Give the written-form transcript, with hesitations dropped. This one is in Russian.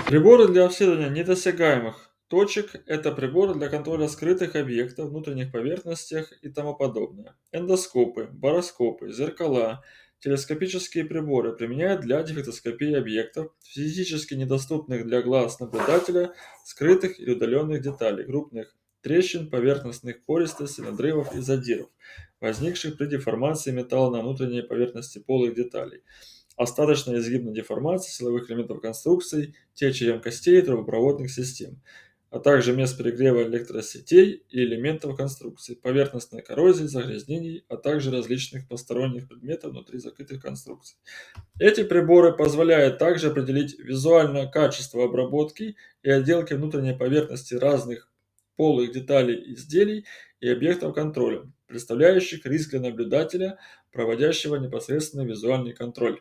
Приборы для обследования недосягаемых точек – это приборы для контроля скрытых объектов, внутренних поверхностях и тому подобное. Эндоскопы, бароскопы, зеркала, телескопические приборы применяют для дефектоскопии объектов, физически недоступных для глаз наблюдателя, скрытых или удаленных деталей, крупных трещин, поверхностных пористостей, надрывов и задиров, возникших при деформации металла на внутренней поверхности полых деталей, остаточной изгибной деформации силовых элементов конструкций, течи емкостей и трубопроводных систем, а также мест перегрева электросетей и элементов конструкции, поверхностной коррозии, загрязнений, а также различных посторонних предметов внутри закрытых конструкций. Эти приборы позволяют также определить визуальное качество обработки и отделки внутренней поверхности разных полых деталей изделий и объектов контроля, представляющих риск для наблюдателя, проводящего непосредственно визуальный контроль.